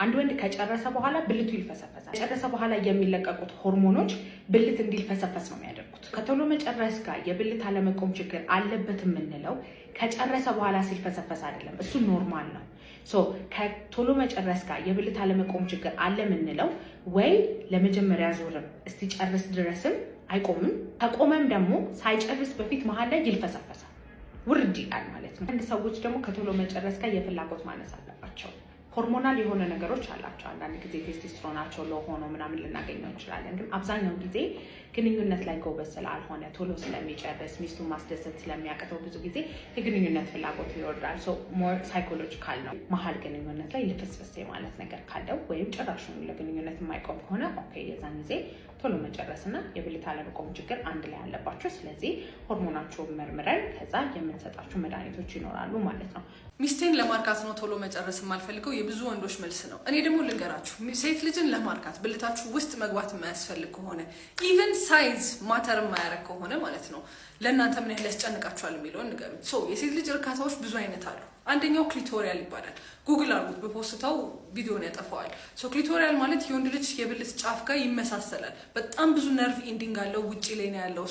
አንድ ወንድ ከጨረሰ በኋላ ብልቱ ይልፈሰፈሳል። ከጨረሰ በኋላ የሚለቀቁት ሆርሞኖች ብልት እንዲልፈሰፈስ ነው የሚያደርጉት። ከቶሎ መጨረስ ጋር የብልት አለመቆም ችግር አለበት የምንለው ከጨረሰ በኋላ ሲልፈሰፈስ አይደለም፣ እሱ ኖርማል ነው። ከቶሎ መጨረስ ጋር የብልት አለመቆም ችግር አለ የምንለው ወይ ለመጀመሪያ ዙርም እስቲ ጨርስ ድረስም አይቆምም፣ ከቆመም ደግሞ ሳይጨርስ በፊት መሀል ላይ ይልፈሰፈሳል፣ ውርድ ይላል ማለት ነው። አንድ ሰዎች ደግሞ ከቶሎ መጨረስ ጋር የፍላጎት ማነስ አለባቸው። ሆርሞናል የሆነ ነገሮች አላቸው። አንዳንድ ጊዜ ቴስቶስትሮናቸው ሎ ሆኖ ምናምን ልናገኘው እንችላለን። ግን አብዛኛው ጊዜ ግንኙነት ላይ ጎበዝ ስላልሆነ ቶሎ ስለሚጨርስ ሚስቱን ማስደሰት ስለሚያቅተው ብዙ ጊዜ የግንኙነት ፍላጎት ይወርዳል። ሞር ሳይኮሎጂካል ነው። መሀል ግንኙነት ላይ ልፍስፍስ ማለት ነገር ካለው ወይም ጭራሹን ለግንኙነት የማይቆም ከሆነ ኦኬ፣ የዛን ጊዜ ቶሎ መጨረስና የብልት አለመቆም ችግር አንድ ላይ አለባቸው። ስለዚህ ሆርሞናቸውን መርምረን ከዛ የምንሰጣቸው መድኃኒቶች ይኖራሉ ማለት ነው። ሚስቴን ለማርካት ነው ቶሎ መጨረስ የማልፈልገው የብዙ ወንዶች መልስ ነው። እኔ ደግሞ ልንገራችሁ፣ ሴት ልጅን ለማርካት ብልታችሁ ውስጥ መግባት የማያስፈልግ ከሆነ ኢቨን ሳይዝ ማተር የማያረግ ከሆነ ማለት ነው ለእናንተ ምን ያህል ያስጨንቃችኋል የሚለውን ንገሩኝ። የሴት ልጅ እርካታዎች ብዙ አይነት አሉ። አንደኛው ክሊቶሪያል ይባላል። ጉግል አርጉት፣ በፖስታው ቪዲዮን ያጠፋዋል። ክሊቶሪያል ማለት የወንድ ልጅ የብልት ጫፍ ጋር ይመሳሰላል። በጣም ብዙ ነርቭ ኢንዲንግ አለው፣ ውጪ ላይ ነው ያለው።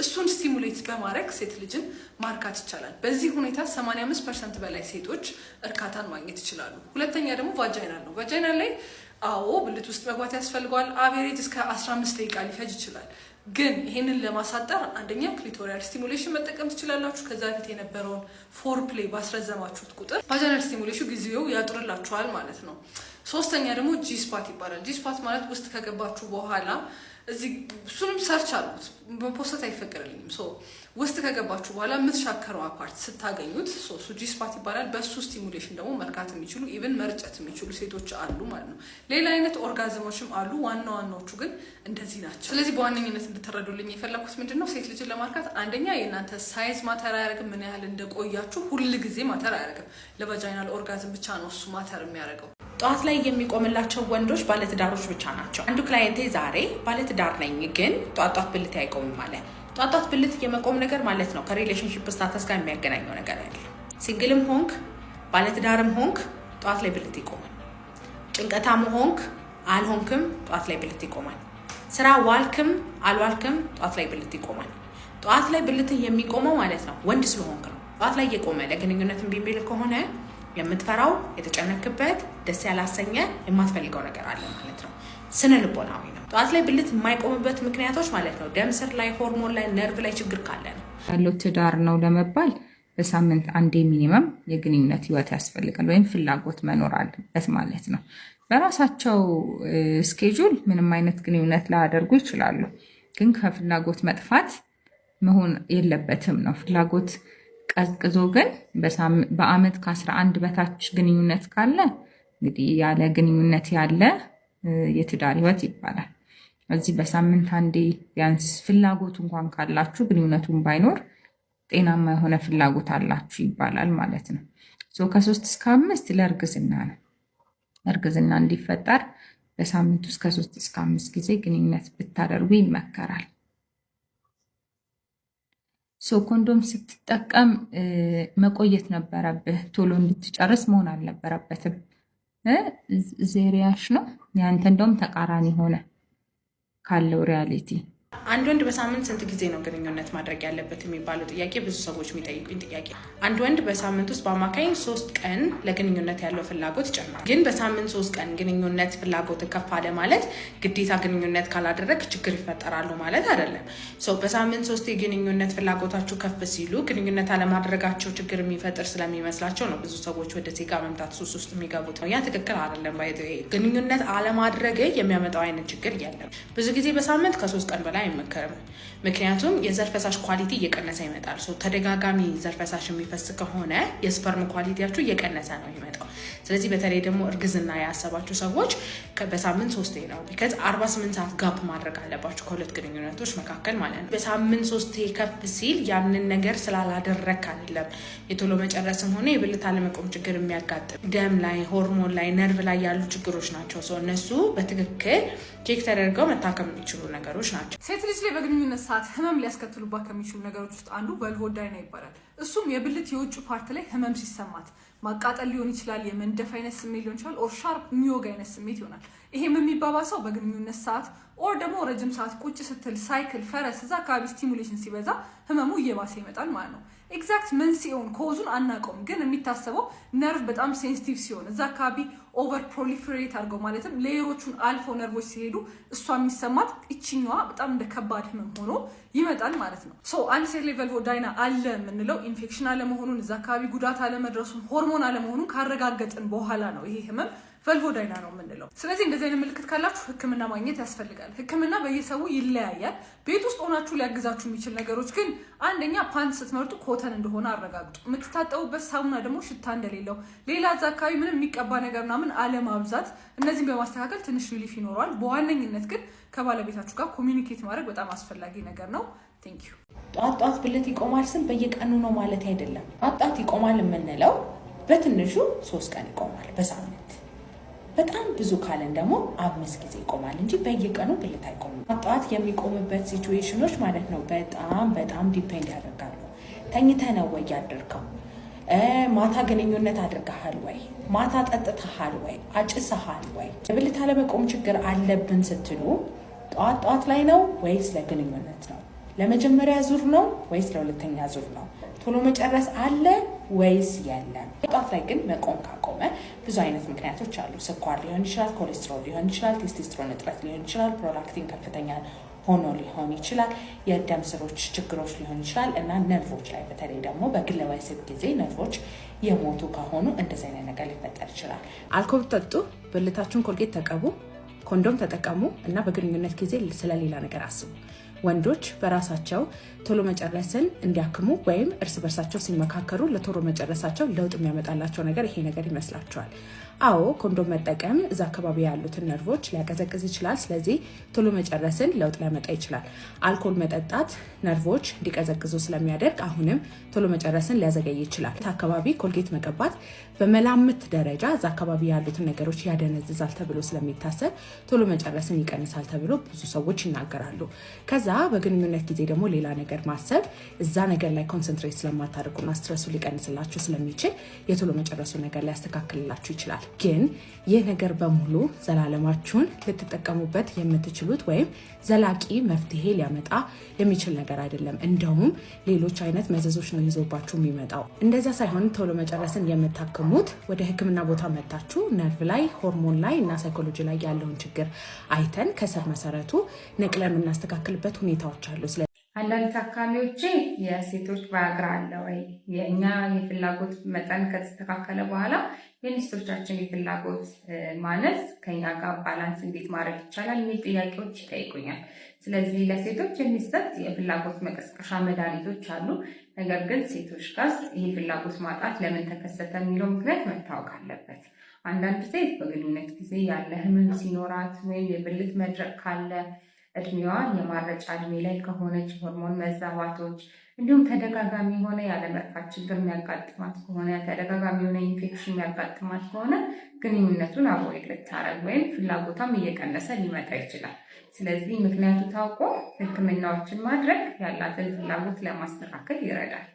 እሱን ስቲሙሌት በማድረግ ሴት ልጅን ማርካት ይቻላል። በዚህ ሁኔታ 85% በላይ ሴቶች እርካታን ማግኘት ይችላሉ። ሁለተኛ ደግሞ ቫጃይናል ነው። ቫጃይናል ላይ አዎ ብልት ውስጥ መግባት ያስፈልገዋል። አቬሬጅ እስከ 15 ደቂቃ ሊፈጅ ይችላል። ግን ይሄንን ለማሳጠር አንደኛ ክሊቶሪያል ስቲሙሌሽን መጠቀም ትችላላችሁ። ከዛ በፊት የነበረውን ፎር ፕሌይ ባስረዘማችሁት ቁጥር ቫጃይናል ስቲሙሌሽን ጊዜው ያጥርላችኋል ማለት ነው። ሶስተኛ ደግሞ ጂስፓት ይባላል። ጂስፓት ማለት ውስጥ ከገባችሁ በኋላ እዚህ እሱንም ሰርች አሉት፣ በፖስት አይፈቀድልኝም። ውስጥ ከገባችሁ በኋላ የምትሻከረው አፓርት ስታገኙት እሱ ጂስፓት ይባላል። በሱ ስቲሙሌሽን ደግሞ መርካት የሚችሉ ኢቭን መርጨት የሚችሉ ሴቶች አሉ ማለት ነው። ሌላ አይነት ኦርጋዝሞችም አሉ። ዋናዎቹ ግን እንደዚህ ናቸው። ስለዚህ በዋነኝነት እንድትረዱልኝ የፈለኩት ምንድነው፣ ሴት ልጅን ለማርካት አንደኛ የእናንተ ሳይዝ ማተር አያደርግም። ምን ያህል እንደቆያችሁ ሁል ጊዜ ማተር አያደርግም። ለቫጃይናል ኦርጋዝም ብቻ ነው እሱ ማተር የሚያደርገው። ጠዋት ላይ የሚቆምላቸው ወንዶች ባለትዳሮች ብቻ ናቸው። አንዱ ክላይንቴ ዛሬ ባለትዳር ነኝ ግን ጧት ብልት አይቆምም ማለት ጧት ብልት የመቆም ነገር ማለት ነው ከሪሌሽንሺፕ ስታተስ ጋር የሚያገናኘው ነገር አይደለም። ሲንግልም ሆንክ ባለትዳርም ሆንክ ጧት ላይ ብልት ይቆማል። ጭንቀታም ሆንክ አልሆንክም ጧት ላይ ብልት ይቆማል። ስራ ዋልክም አልዋልክም ጧት ላይ ብልት ይቆማል። ጧት ላይ ብልት የሚቆመው ማለት ነው ወንድ ስለሆንክ ነው። ጧት ላይ የቆመ ለግንኙነት እምቢ የሚል ከሆነ የምትፈራው የተጨነክበት ደስ ያላሰኘ የማትፈልገው ነገር አለ ማለት ነው። ስነ ልቦናዊ ነው። ጠዋት ላይ ብልት የማይቆምበት ምክንያቶች ማለት ነው ደም ስር ላይ፣ ሆርሞን ላይ፣ ነርቭ ላይ ችግር ካለ ነው። ያለው ትዳር ነው ለመባል በሳምንት አንዴ ሚኒመም የግንኙነት ህይወት ያስፈልጋል ወይም ፍላጎት መኖር አለበት ማለት ነው። በራሳቸው ስኬጁል ምንም አይነት ግንኙነት ላያደርጉ ይችላሉ፣ ግን ከፍላጎት መጥፋት መሆን የለበትም ነው። ፍላጎት ቀዝቅዞ ግን በአመት ከ11 በታች ግንኙነት ካለ እንግዲህ ያለ ግንኙነት ያለ የትዳር ህይወት ይባላል። እዚህ በሳምንት አንዴ ቢያንስ ፍላጎቱ እንኳን ካላችሁ ግንኙነቱን ባይኖር ጤናማ የሆነ ፍላጎት አላችሁ ይባላል ማለት ነው። ከ3 እስከ 5 ለእርግዝና ነው። እርግዝና እንዲፈጠር በሳምንት ውስጥ ከ3 እስከ 5 ጊዜ ግንኙነት ብታደርጉ ይመከራል። ኮንዶም ስትጠቀም መቆየት ነበረብህ። ቶሎ እንድትጨርስ መሆን አልነበረበትም። ዜሪያሽ ነው ያንተ እንደውም ተቃራኒ ሆነ ካለው ሪያሊቲ። አንድ ወንድ በሳምንት ስንት ጊዜ ነው ግንኙነት ማድረግ ያለበት የሚባለው ጥያቄ ብዙ ሰዎች የሚጠይቁኝ ጥያቄ። አንድ ወንድ በሳምንት ውስጥ በአማካኝ 3 ቀን ለግንኙነት ያለው ፍላጎት ይጨምራል። ግን በሳምንት 3 ቀን ግንኙነት ፍላጎት ከፍ አለ ማለት ግዴታ ግንኙነት ካላደረግ ችግር ይፈጠራሉ ማለት አይደለም። በሳምንት 3 የግንኙነት ፍላጎታቸው ከፍ ሲሉ ግንኙነት አለማድረጋቸው ችግር የሚፈጥር ስለሚመስላቸው ነው ብዙ ሰዎች ወደ ሴጋ መምታት ሱስ ውስጥ የሚገቡት ነው። ያ ትክክል አይደለም። ግንኙነት አለማድረግ የሚያመጣው አይነት ችግር የለም። ብዙ ጊዜ በሳምንት ከ3 ቀን በላይ አይመከርም። ምክንያቱም የዘር ፈሳሽ ኳሊቲ እየቀነሰ ይመጣል። ተደጋጋሚ ዘር ፈሳሽ የሚፈስ ከሆነ የስፐርም ኳሊቲያችሁ እየቀነሰ ነው ይመጣው። ስለዚህ በተለይ ደግሞ እርግዝና ያሰባችሁ ሰዎች በሳምንት 3 ነው ቢካዝ 48 ሰዓት ጋፕ ማድረግ አለባችሁ ከሁለት ግንኙነቶች መካከል ማለት ነው። በሳምንት 3 ከፍ ሲል ያንን ነገር ስላላደረክ አይደለም የቶሎ መጨረስም ሆነ የብልት አለመቆም ችግር የሚያጋጥም ደም ላይ፣ ሆርሞን ላይ፣ ነርቭ ላይ ያሉ ችግሮች ናቸው። እነሱ በትክክል ቼክ ተደርገው መታከም የሚችሉ ነገሮች ናቸው። ሴት ልጅ ላይ በግንኙነት ሰዓት ህመም ሊያስከትሉባት ከሚችሉ ነገሮች ውስጥ አንዱ ቨልቮዳይና ይባላል። እሱም የብልት የውጭ ፓርት ላይ ህመም ሲሰማት ማቃጠል ሊሆን ይችላል፣ የመንደፍ አይነት ስሜት ሊሆን ይችላል፣ ኦር ሻርፕ የሚወጋ አይነት ስሜት ይሆናል። ይሄም የሚባባሰው በግንኙነት ሰዓት ኦር ደግሞ ረጅም ሰዓት ቁጭ ስትል ሳይክል፣ ፈረስ፣ እዛ አካባቢ ስቲሙሌሽን ሲበዛ ህመሙ እየባሰ ይመጣል ማለት ነው። ኤግዛክት መንስኤውን ኮዙን አናውቀውም፣ ግን የሚታሰበው ነርቭ በጣም ሴንሲቲቭ ሲሆን እዛ አካባቢ ኦቨር ፕሮሊፌሬት አድርገው ማለትም ሌየሮቹን አልፈው ነርቮች ሲሄዱ እሷ የሚሰማት እችኛዋ በጣም እንደ ከባድ ህመም ሆኖ ይመጣል ማለት ነው። ሶ አንድ ሴት ላይ ቨልቮዳይና አለ የምንለው ኢንፌክሽን አለመሆኑን እዛ አካባቢ ጉዳት አለመድረሱን ሆርሞን አለመሆኑን ካረጋገጥን በኋላ ነው ይሄ ህመም ቨልቮዳይና ነው የምንለው። ስለዚህ እንደዚህ አይነት ምልክት ካላችሁ ህክምና ማግኘት ያስፈልጋል። ህክምና በየሰው ይለያያል። ቤት ውስጥ ሆናችሁ ሊያግዛችሁ የሚችል ነገሮች ግን አንደኛ ፓንት ስትመርጡ ኮተን እንደሆነ አረጋግጡ። የምትታጠቡበት ሳሙና ደግሞ ሽታ እንደሌለው፣ ሌላ እዛ አካባቢ ምንም የሚቀባ ነገር ምናምን አለማብዛት፣ እነዚህም በማስተካከል ትንሽ ሪሊፍ ይኖረዋል። በዋነኝነት ግን ከባለቤታችሁ ጋር ኮሚኒኬት ማድረግ በጣም አስፈላጊ ነገር ነው። ቴንክ ዩ። ጧት ብልት ይቆማል ስም በየቀኑ ነው ማለት አይደለም። ጧት ይቆማል የምንለው በትንሹ 3 ቀን ይቆማል በሳምንት። በጣም ብዙ ካለን ደግሞ 5 ጊዜ ይቆማል እንጂ በየቀኑ ብልት አይቆምም። ጧት የሚቆምበት ሲቹዌሽኖች ማለት ነው በጣም ዲፔንድ ያደርጋሉ። ተኝተህ ነው ወይ ያደርከው? ማታ ግንኙነት አድርገሃል ወይ? ማታ ጠጥተሃል ወይ? አጭሰሃል ወይ? የብልት አለመቆም ችግር አለብን ስትሉ ጧት ላይ ነው ወይስ ለግንኙነት ነው? ለመጀመሪያ ዙር ነው ወይስ ለሁለተኛ ዙር ነው? ቶሎ መጨረስ አለ ወይስ የለም? ጧት ላይ ግን መቆም ካቆመ ብዙ አይነት ምክንያቶች አሉ። ስኳር ሊሆን ይችላል፣ ኮሌስትሮል ሊሆን ይችላል፣ ቴስቶስትሮን እጥረት ሊሆን ይችላል፣ ፕሮላክቲን ከፍተኛ ሆኖ ሊሆን ይችላል፣ የደም ስሮች ችግሮች ሊሆን ይችላል እና ነርቮች ላይ በተለይ ደግሞ በግለ ወሲብ ጊዜ ነርቮች የሞቱ ከሆኑ እንደዚህ አይነት ነገር ሊፈጠር ይችላል። አልኮል ጠጡ፣ ብልታችሁን ኮልጌት ተቀቡ፣ ኮንዶም ተጠቀሙ እና በግንኙነት ጊዜ ስለሌላ ነገር አስቡ። ወንዶች በራሳቸው ቶሎ መጨረስን እንዲያክሙ ወይም እርስ በርሳቸው ሲመካከሩ ለቶሎ መጨረሳቸው ለውጥ የሚያመጣላቸው ነገር ይሄ ነገር ይመስላቸዋል። አዎ ኮንዶም መጠቀም እዛ አካባቢ ያሉትን ነርቮች ሊያቀዘቅዝ ይችላል። ስለዚህ ቶሎ መጨረስን ለውጥ ሊያመጣ ይችላል። አልኮል መጠጣት ነርቮች እንዲቀዘቅዙ ስለሚያደርግ አሁንም ቶሎ መጨረስን ሊያዘገይ ይችላል። አካባቢ ኮልጌት መቀባት በመላምት ደረጃ እዛ አካባቢ ያሉትን ነገሮች ያደነዝዛል ተብሎ ስለሚታሰብ ቶሎ መጨረስን ይቀንሳል ተብሎ ብዙ ሰዎች ይናገራሉ። ከዛ በግንኙነት ጊዜ ደግሞ ሌላ ነገር ማሰብ እዛ ነገር ላይ ኮንሰንትሬት ስለማታደርጉና ስትረሱ ሊቀንስላችሁ ስለሚችል የቶሎ መጨረሱ ነገር ሊያስተካክልላችሁ ይችላል። ግን ይህ ነገር በሙሉ ዘላለማችሁን ልትጠቀሙበት የምትችሉት ወይም ዘላቂ መፍትሄ ሊያመጣ የሚችል ነገር አይደለም። እንደውም ሌሎች አይነት መዘዞች ነው ይዞባችሁ የሚመጣው። እንደዛ ሳይሆን ቶሎ መጨረስን የምታክሙት ወደ ሕክምና ቦታ መታችሁ ነርቭ ላይ፣ ሆርሞን ላይ እና ሳይኮሎጂ ላይ ያለውን ችግር አይተን ከስር መሰረቱ ነቅለን የምናስተካክልበት ሁኔታዎች አሉ። አንዳንድ ታካሚዎቼ የሴቶች ቫያግራ አለ ወይ፣ የእኛ የፍላጎት መጠን ከተስተካከለ በኋላ የሚስቶቻችን የፍላጎት ማነስ ከኛ ጋር ባላንስ እንዴት ማድረግ ይቻላል የሚል ጥያቄዎች ይጠይቁኛል። ስለዚህ ለሴቶች የሚሰጥ የፍላጎት መቀስቀሻ መድኃኒቶች አሉ። ነገር ግን ሴቶች ጋር ይህ ፍላጎት ማጣት ለምን ተከሰተ የሚለው ምክንያት መታወቅ አለበት። አንዳንድ ሴት በግንኙነት ጊዜ ያለ ህመም ሲኖራት ወይም የብልት መድረቅ ካለ፣ እድሜዋ የማረጫ እድሜ ላይ ከሆነች፣ ሆርሞን መዛባቶች እንዲሁም ተደጋጋሚ የሆነ ያለመርካት ችግር የሚያጋጥማት ከሆነ፣ ተደጋጋሚ የሆነ ኢንፌክሽን የሚያጋጥማት ከሆነ ግንኙነቱን አቮይድ ልታረግ ወይም ፍላጎቷም እየቀነሰ ሊመጣ ይችላል። ስለዚህ ምክንያቱ ታውቆ ህክምናዎችን ማድረግ ያላትን ፍላጎት ለማስተካከል ይረዳል።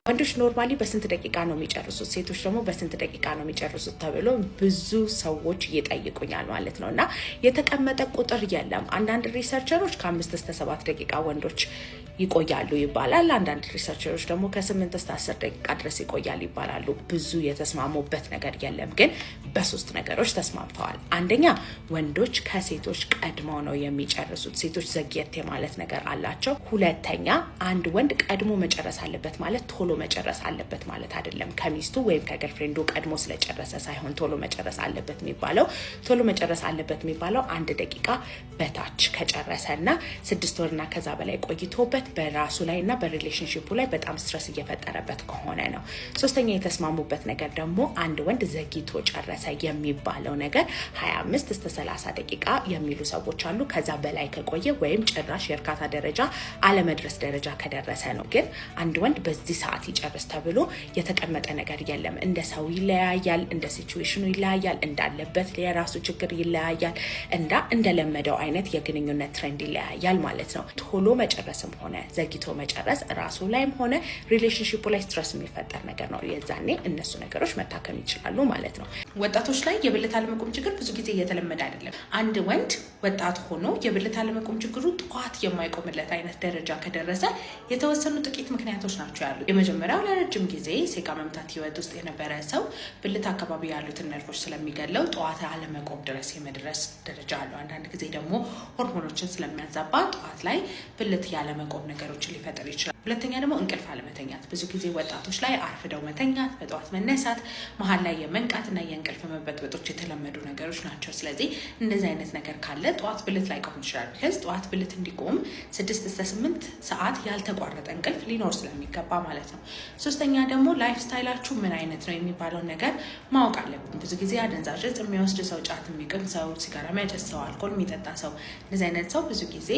ወንዶች ኖርማሊ በስንት ደቂቃ ነው የሚጨርሱት፣ ሴቶች ደግሞ በስንት ደቂቃ ነው የሚጨርሱት ተብሎ ብዙ ሰዎች ይጠይቁኛል ማለት ነው። እና የተቀመጠ ቁጥር የለም። አንዳንድ ሪሰርቸሮች ከ5 እስከ 7 ደቂቃ ወንዶች ይቆያሉ ይባላል። አንዳንድ ሪሰርቸሮች ደግሞ ከ8 እስከ 10 ደቂቃ ድረስ ይቆያል ይባላሉ። ብዙ የተስማሙበት ነገር የለም፣ ግን በሶስት ነገሮች ተስማምተዋል። አንደኛ ወንዶች ከሴቶች ቀድመው ነው የሚጨርሱት። ሴቶች ዘግየት ማለት ነገር አላቸው። ሁለተኛ አንድ ወንድ ቀድሞ መጨረስ አለበት ማለት ቶሎ መጨረስ አለበት ማለት አይደለም። ከሚስቱ ወይም ከገርፍሬንዱ ቀድሞ ስለጨረሰ ሳይሆን ቶሎ መጨረስ አለበት የሚባለው። ቶሎ መጨረስ አለበት የሚባለው 1 ደቂቃ በታች ከጨረሰና 6 ወርና ከዛ በላይ ቆይቶበት በራሱ ላይ እና በሪሌሽንሺፑ ላይ በጣም ስትረስ እየፈጠረበት ከሆነ ነው። ሶስተኛ የተስማሙበት ነገር ደግሞ አንድ ወንድ ዘግይቶ ጨረሰ የሚባለው ነገር 25 እስከ 30 ደቂቃ የሚሉ ሰዎች አሉ። ከዛ በላይ ከቆየ ወይም ጭራሽ የእርካታ ደረጃ አለመድረስ ደረጃ ከደረሰ ነው። ግን አንድ ወንድ በዚህ ሰዓት ሰዓት ይጨርስ ተብሎ የተቀመጠ ነገር የለም። እንደ ሰው ይለያያል፣ እንደ ሲቹዌሽኑ ይለያያል፣ እንዳለበት የራሱ ችግር ይለያያል፣ እንደለመደው አይነት የግንኙነት ትሬንድ ይለያያል ማለት ነው። ቶሎ መጨረስም ሆነ ዘግይቶ መጨረስ ራሱ ላይም ሆነ ሪሌሽንሺፑ ላይ ስትረስ የሚፈጠር ነገር ነው። የዛኔ እነሱ ነገሮች መታከም ይችላሉ ማለት ነው። ወጣቶች ላይ የብልት አለመቆም ችግር ብዙ ጊዜ እየተለመደ አይደለም። አንድ ወንድ ወጣት ሆኖ የብልት አለመቆም ችግሩ ጠዋት የማይቆምለት አይነት ደረጃ ከደረሰ የተወሰኑ ጥቂት ምክንያቶች ናቸው ያሉት። የመጀመሪያው ለረጅም ጊዜ ሴጋ መምታት ህይወት ውስጥ የነበረ ሰው ብልት አካባቢ ያሉትን ነርቮች ስለሚገለው ጠዋት አለመቆም ድረስ የመድረስ ደረጃ አለው። አንዳንድ ጊዜ ደግሞ ሆርሞኖችን ስለሚያዛባ ጠዋት ላይ ብልት ያለመቆም ነገሮችን ሊፈጠር ይችላል። ሁለተኛ ደግሞ እንቅልፍ አለመተኛት። ብዙ ጊዜ ወጣቶች ላይ አርፍደው መተኛት፣ በጠዋት መነሳት፣ መሀል ላይ የመንቃትና የእንቅልፍ መበጥበጦች የተለመዱ ነገሮች ናቸው። ስለዚህ እንደዚህ አይነት ነገር ካለ ጠዋት ብልት ላይ ቆም ይችላል። ከዚህ ጠዋት ብልት እንዲቆም 6 እስከ 8 ሰዓት ያልተቋረጠ እንቅልፍ ሊኖር ስለሚገባ ማለት ነው። ሶስተኛ ደግሞ ላይፍ ስታይላችሁ ምን አይነት ነው የሚባለውን ነገር ማወቅ አለብን። ብዙ ጊዜ አደንዛዥ እጽ የሚወስድ ሰው፣ ጫት የሚቅም ሰው፣ ሲጋራ የሚያጨስ ሰው፣ አልኮል የሚጠጣ ሰው፣ እንደዚህ አይነት ሰው ብዙ ጊዜ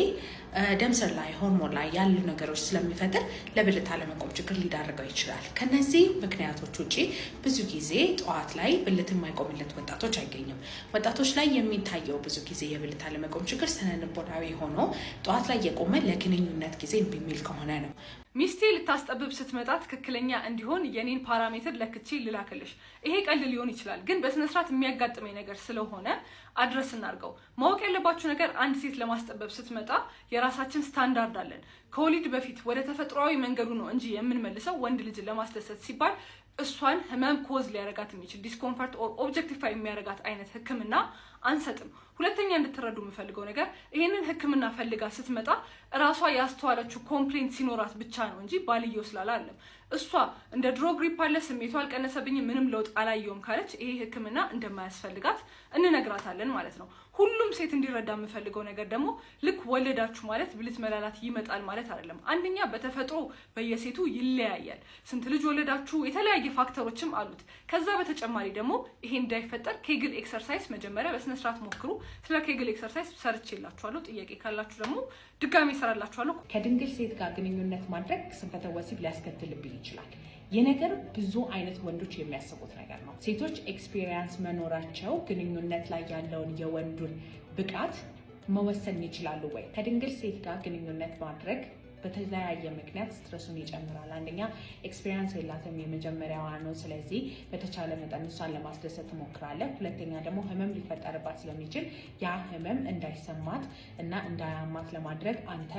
ደም ስር ላይ ሆርሞን ላይ ያሉ ነገሮች ስለሚፈጥር ለብልት አለመቆም ችግር ሊዳርገው ይችላል። ከነዚህ ምክንያቶች ውጪ ብዙ ጊዜ ጠዋት ላይ ብልት የማይቆምለት ወጣቶች አይገኝም። ወጣቶች ላይ የሚታየው ብዙ ጊዜ የብልት አለመቆም ችግር ስነ-ልቦናዊ ሆኖ ጠዋት ላይ የቆመ ለግንኙነት ጊዜ እምቢ የሚል ከሆነ ነው። ሚስቴ ልታስጠብብ ስትመጣ ትክክለኛ እንዲሆን የኔን ፓራሜትር ለክቼ ልላክልሽ። ይሄ ቀልድ ሊሆን ይችላል፣ ግን በስነስርዓት የሚያጋጥመኝ ነገር ስለሆነ አድረስ እናርገው። ማወቅ ያለባችሁ ነገር አንድ ሴት ለማስጠበብ ስትመጣ የራሳችን ስታንዳርድ አለን። ከወሊድ በፊት ወደ ተፈጥሯዊ መንገዱ ነው እንጂ የምንመልሰው ወንድ ልጅን ለማስደሰት ሲባል እሷን ህመም ኮዝ ሊያረጋት የሚችል ዲስኮምፈርት ኦር ኦብጀክቲፋይ የሚያረጋት አይነት ህክምና አንሰጥም። ሁለተኛ እንድትረዱ የምፈልገው ነገር ይሄንን ህክምና ፈልጋ ስትመጣ እራሷ ያስተዋለችው ኮምፕሌንት ሲኖራት ብቻ ነው እንጂ ባልየው ስላላለም። እሷ እንደ ድሮ ግሪፕ አለ፣ ስሜቷ አልቀነሰብኝም፣ ምንም ለውጥ አላየውም ካለች ይሄ ህክምና እንደማያስፈልጋት እንነግራታለን ማለት ነው። ሁሉም ሴት እንዲረዳ የምፈልገው ነገር ደግሞ ልክ ወለዳችሁ ማለት ብልት መላላት ይመጣል ማለት አይደለም። አንደኛ በተፈጥሮ በየሴቱ ይለያያል። ስንት ልጅ ወለዳችሁ የተለያየ ፋክተሮችም አሉት። ከዛ በተጨማሪ ደግሞ ይሄ እንዳይፈጠር ኬግል ኤክሰርሳይዝ መጀመሪያ በስነ ስርዓት ሞክሩ። ስለ ኬግል ኤክሰርሳይዝ ሰርቼላችኋለሁ። ጥያቄ ካላችሁ ደግሞ ድጋሚ እሰራላችኋለሁ። ከድንግል ሴት ጋር ግንኙነት ማድረግ ስንፈተ ወሲብ ሊያስከትልብኝ ይችላል። ይህ ነገር ብዙ አይነት ወንዶች የሚያስቡት ነገር ነው። ሴቶች ኤክስፒሪየንስ መኖራቸው ግንኙነት ላይ ያለውን የወንዱን ብቃት መወሰን ይችላሉ ወይ? ከድንግል ሴት ጋር ግንኙነት ማድረግ በተለያየ ምክንያት ስትረሱን ይጨምራል። አንደኛ ኤክስፒሪየንስ የላትም፣ የመጀመሪያዋ ነው። ስለዚህ በተቻለ መጠን እሷን ለማስደሰት ትሞክራለህ። ሁለተኛ ደግሞ ህመም ሊፈጠርባት ስለሚችል ያ ህመም እንዳይሰማት እና እንዳያማት ለማድረግ አንተ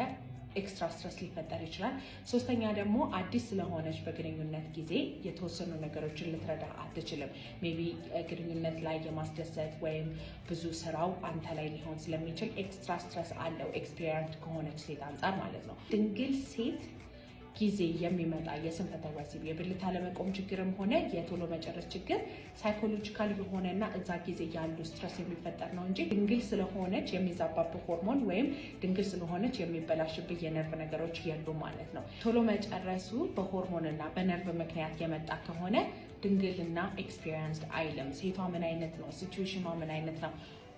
ኤክስትራ ስትረስ ሊፈጠር ይችላል። ሶስተኛ ደግሞ አዲስ ስለሆነች በግንኙነት ጊዜ የተወሰኑ ነገሮችን ልትረዳ አትችልም። ሜቢ ግንኙነት ላይ የማስደሰት ወይም ብዙ ስራው አንተ ላይ ሊሆን ስለሚችል ኤክስትራ ስትረስ አለው፣ ኤክስፒሪየንስ ከሆነች ሴት አንጻር ማለት ነው። ድንግል ሴት ጊዜ የሚመጣ የስንፈተ ወሲብ የብልት አለመቆም ችግርም ሆነ የቶሎ መጨረስ ችግር ሳይኮሎጂካል የሆነና እዛ ጊዜ ያሉ ስትረስ የሚፈጠር ነው እንጂ ድንግል ስለሆነች የሚዛባብህ ሆርሞን ወይም ድንግል ስለሆነች የሚበላሽብህ የነርቭ ነገሮች የሉ ማለት ነው። ቶሎ መጨረሱ በሆርሞንና በነርቭ ምክንያት የመጣ ከሆነ ድንግልና ኤክስፒሪየንስድ አይልም። ሴቷ ምን አይነት ነው፣ ሲቹዌሽኗ ምን አይነት ነው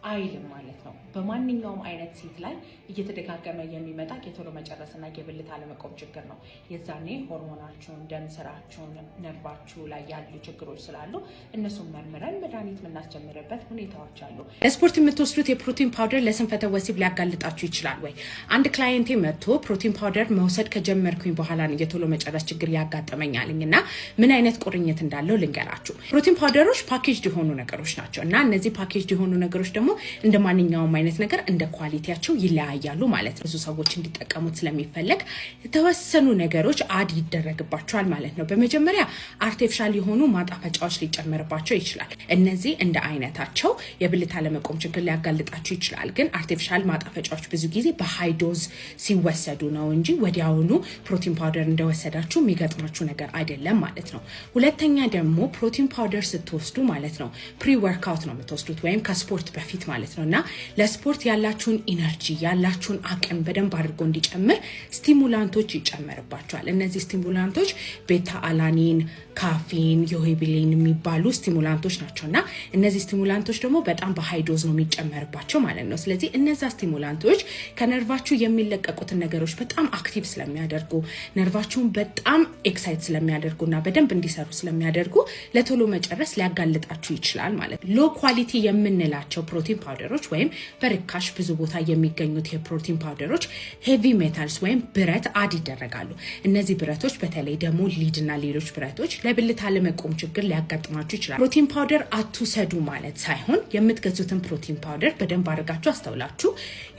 አይልም ማለት ነው። በማንኛውም አይነት ሴት ላይ እየተደጋገመ የሚመጣ የቶሎ መጨረስና የብልት አለመቆም ችግር ነው። የዛኔ ሆርሞናችሁን፣ ደም ስራችሁን፣ ነርቫችሁ ላይ ያሉ ችግሮች ስላሉ እነሱን መርምረን መድኃኒት የምናስጀምርበት ሁኔታዎች አሉ። ለስፖርት የምትወስዱት የፕሮቲን ፓውደር ለስንፈተ ወሲብ ሊያጋልጣችሁ ይችላል ወይ? አንድ ክላይንቴ መጥቶ ፕሮቲን ፓውደር መውሰድ ከጀመርኩኝ በኋላ ነው የቶሎ መጨረስ ችግር ያጋጠመኛልኝ እና ምን አይነት ቁርኝት እንዳለው ልንገራችሁ። ፕሮቲን ፓውደሮች ፓኬጅድ የሆኑ ነገሮች ናቸው እና እነዚህ ፓኬጅድ የሆኑ ነገሮች ደግሞ እንደ ማንኛውም አይነት ነገር እንደ ኳሊቲያቸው ይለያያሉ ማለት ነው። ብዙ ሰዎች እንዲጠቀሙት ስለሚፈለግ የተወሰኑ ነገሮች አድ ይደረግባቸዋል ማለት ነው። በመጀመሪያ አርቲፊሻል የሆኑ ማጣፈጫዎች ሊጨመርባቸው ይችላል። እነዚህ እንደ አይነታቸው የብልት አለመቆም ችግር ሊያጋልጣቸው ይችላል። ግን አርቲፊሻል ማጣፈጫዎች ብዙ ጊዜ በሃይ ዶዝ ሲወሰዱ ነው እንጂ ወዲያውኑ ፕሮቲን ፓውደር እንደወሰዳችሁ የሚገጥማችሁ ነገር አይደለም ማለት ነው። ሁለተኛ ደግሞ ፕሮቲን ፓውደር ስትወስዱ ማለት ነው ፕሪ ወርክአውት ነው የምትወስዱት ወይም ከስፖርት በፊት በፊት ማለት ነው። እና ለስፖርት ያላችሁን ኢነርጂ ያላችሁን አቅም በደንብ አድርጎ እንዲጨምር ስቲሙላንቶች ይጨመርባቸዋል። እነዚህ ስቲሙላንቶች ቤታ አላኒን፣ ካፊን፣ ዮሄቢሊን የሚባሉ ስቲሙላንቶች ናቸው። እና እነዚህ ስቲሙላንቶች ደግሞ በጣም በሃይ ዶዝ ነው የሚጨመርባቸው ማለት ነው። ስለዚህ እነዛ ስቲሙላንቶች ከነርቫችሁ የሚለቀቁትን ነገሮች በጣም አክቲቭ ስለሚያደርጉ ነርቫችሁን በጣም ኤክሳይት ስለሚያደርጉና በደንብ እንዲሰሩ ስለሚያደርጉ ለቶሎ መጨረስ ሊያጋልጣችሁ ይችላል ማለት ነው። ሎ ኳሊቲ የምንላቸው ፕሮቲን ፓውደሮች ወይም በርካሽ ብዙ ቦታ የሚገኙት የፕሮቲን ፓውደሮች ሄቪ ሜታልስ ወይም ብረት አድ ይደረጋሉ። እነዚህ ብረቶች በተለይ ደግሞ ሊድ እና ሌሎች ብረቶች ለብልት አለመቆም ችግር ሊያጋጥማችሁ ይችላል። ፕሮቲን ፓውደር አትውሰዱ ማለት ሳይሆን የምትገዙትን ፕሮቲን ፓውደር በደንብ አድርጋችሁ አስተውላችሁ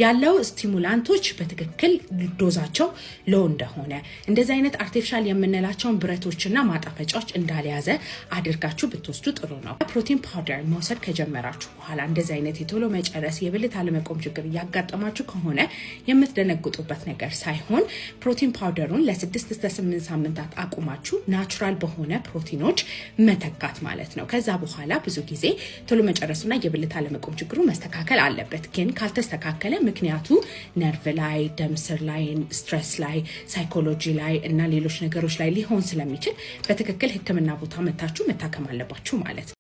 ያለው ስቲሙላንቶች በትክክል ዶዛቸው ሎ እንደሆነ እንደዚህ አይነት አርቲፊሻል የምንላቸውን ብረቶችና ማጣፈጫዎች እንዳልያዘ አድርጋችሁ ብትወስዱ ጥሩ ነው። ፕሮቲን ፓውደር መውሰድ ከጀመራችሁ በኋላ እንደዚህ አይነት የቶሎ መጨረስ የብልት አለመቆም ችግር እያጋጠማችሁ ከሆነ የምትደነግጡበት ነገር ሳይሆን ፕሮቲን ፓውደሩን ለ6 እስከ 8 ሳምንታት አቁማችሁ ናቹራል በሆነ ፕሮቲኖች መተካት ማለት ነው። ከዛ በኋላ ብዙ ጊዜ ቶሎ መጨረሱና የብልት አለመቆም ችግሩ መስተካከል አለበት። ግን ካልተስተካከለ ምክንያቱ ነርቭ ላይ፣ ደም ስር ላይ፣ ስትሬስ ላይ፣ ሳይኮሎጂ ላይ እና ሌሎች ነገሮች ላይ ሊሆን ስለሚችል በትክክል ሕክምና ቦታ መታችሁ መታከም አለባችሁ ማለት ነው።